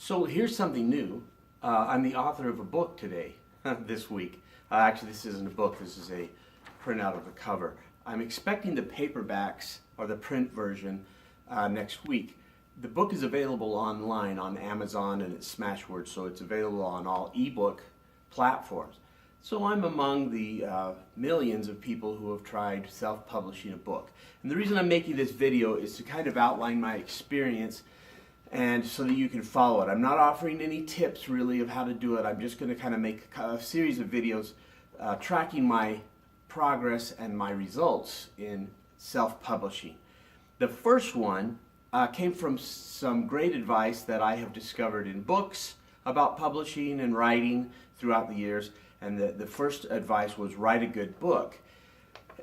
So here's something new. I'm the author of a book today, this week. Actually, this isn't a book, this is a printout of the cover. I'm expecting the paperbacks or the print version next week. The book is available online on Amazon and it's Smashwords, so it's available on all ebook platforms. So I'm among the millions of people who have tried self-publishing a book. And the reason I'm making this video is to kind of outline my experience and so that you can follow it. I'm not offering any tips really of how to do it. I'm just going to kind of make a series of videos tracking my progress and my results in self-publishing. The first one came from some great advice that I have discovered in books about publishing and writing throughout the years. And the first advice was write a good book.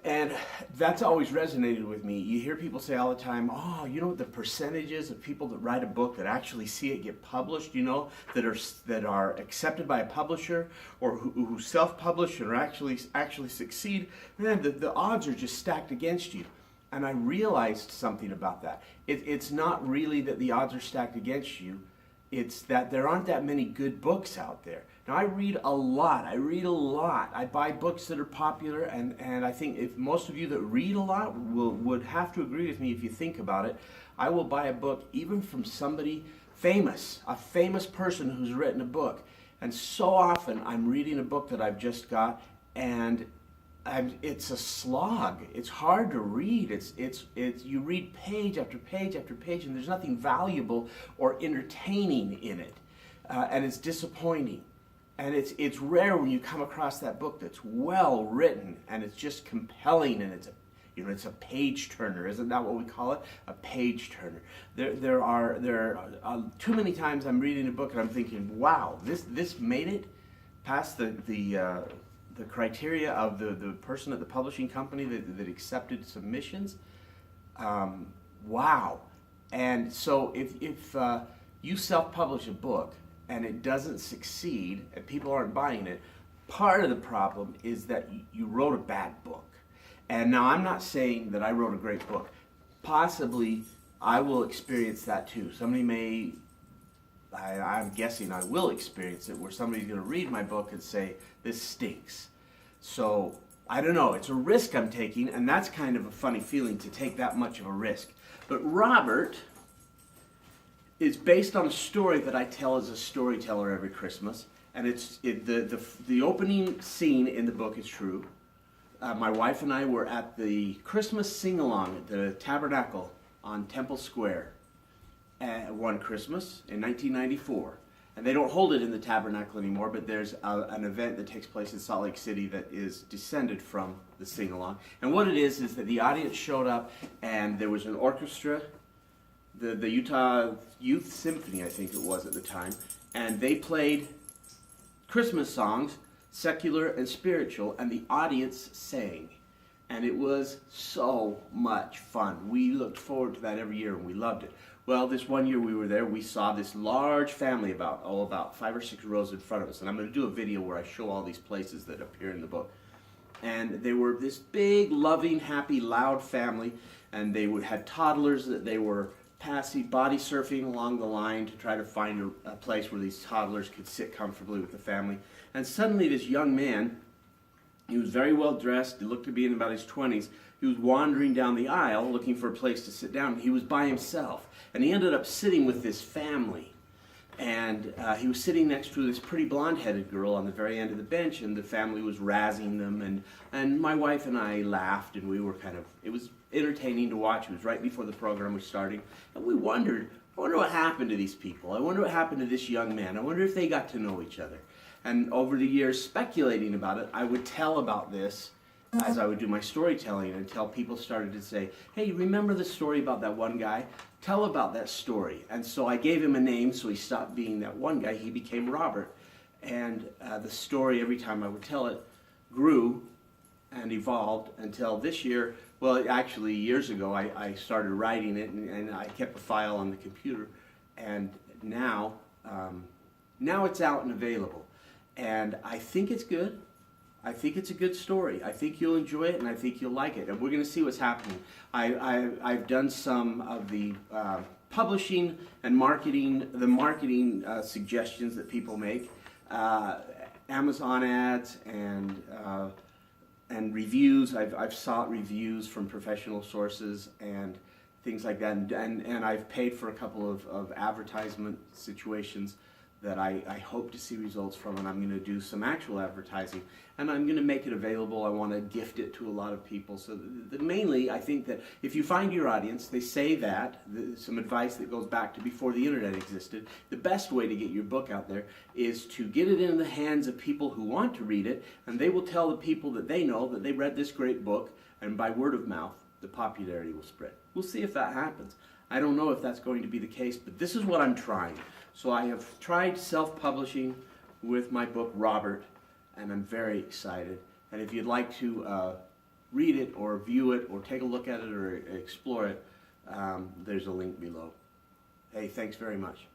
And that's always resonated with me. You hear people say all the time, oh, you know the percentages of people that write a book that actually see it get published, you know, that are accepted by a publisher or who self-publish and actually succeed. Man, the odds are just stacked against you. And I realized something about that. It's not really that the odds are stacked against you. It's that there aren't that many good books out there. Now, I read a lot. I buy books that are popular, and I think if most of you that read a lot would have to agree with me if you think about it. I will buy a book even from somebody famous, a famous person who's written a book. And so often I'm reading a book that I've just got, and it's a slog. It's hard to read. You read page after page after page, and there's nothing valuable or entertaining in it, and it's disappointing. And it's rare when you come across that book that's well written and it's just compelling and it's a page turner. Isn't that what we call it? A page turner. There are too many times I'm reading a book and I'm thinking, wow, this made it past the criteria of the person at the publishing company that accepted submissions. Wow. And so if you self-publish a book and it doesn't succeed and people aren't buying it, part of the problem is that you wrote a bad book. And now I'm not saying that I wrote a great book. Possibly I will experience that too. I'm guessing I will experience it where somebody's going to read my book and say, this stinks. So I don't know, it's a risk I'm taking, and that's kind of a funny feeling to take that much of a risk. But Robert is based on a story that I tell as a storyteller every Christmas, and the opening scene in the book is true. My wife and I were at the Christmas sing-along at the Tabernacle on Temple Square one Christmas in 1994. And they don't hold it in the Tabernacle anymore, but there's an event that takes place in Salt Lake City that is descended from the sing-along. And what it is that the audience showed up and there was an orchestra, the Utah Youth Symphony, I think it was at the time, and they played Christmas songs, secular and spiritual, and the audience sang. And it was so much fun. We looked forward to that every year and we loved it. Well, this one year we were there, we saw this large family about 5 or 6 rows in front of us. And I'm going to do a video where I show all these places that appear in the book. And they were this big, loving, happy, loud family. And they had toddlers that they were body surfing along the line to try to find a place where these toddlers could sit comfortably with the family. And suddenly this young man, he was very well dressed, he looked to be in about his 20s, he was wandering down the aisle looking for a place to sit down. He was by himself, and he ended up sitting with this family. And he was sitting next to this pretty blonde-headed girl on the very end of the bench, and the family was razzing them, and my wife and I laughed, and we were it was entertaining to watch. It was right before the program was starting, and we wondered, I wonder what happened to these people. I wonder what happened to this young man. I wonder if they got to know each other. And over the years, speculating about it, I would tell about this as I would do my storytelling until people started to say, hey, remember the story about that one guy? Tell about that story. And so I gave him a name, so he stopped being that one guy. He became Robert. And the story, every time I would tell it, grew and evolved until this year. Well, actually, years ago, I started writing it, and I kept a file on the computer. And now it's out and available. And I think it's good. I think it's a good story. I think you'll enjoy it, and I think you'll like it. And we're going to see what's happening. I've done some of the publishing and marketing, the marketing suggestions that people make, Amazon ads and reviews. I've sought reviews from professional sources and things like that, and I've paid for a couple of advertisement situations that I hope to see results from, and I'm going to do some actual advertising, and I'm going to make it available. I want to gift it to a lot of people. So mainly, I think that if you find your audience, they say that, some advice that goes back to before the internet existed, the best way to get your book out there is to get it in the hands of people who want to read it, and they will tell the people that they know that they read this great book, and by word of mouth, the popularity will spread. We'll see if that happens. I don't know if that's going to be the case, but this is what I'm trying. So I have tried self-publishing with my book, Robert, and I'm very excited. And if you'd like to read it or view it or take a look at it or explore it, there's a link below. Hey, thanks very much.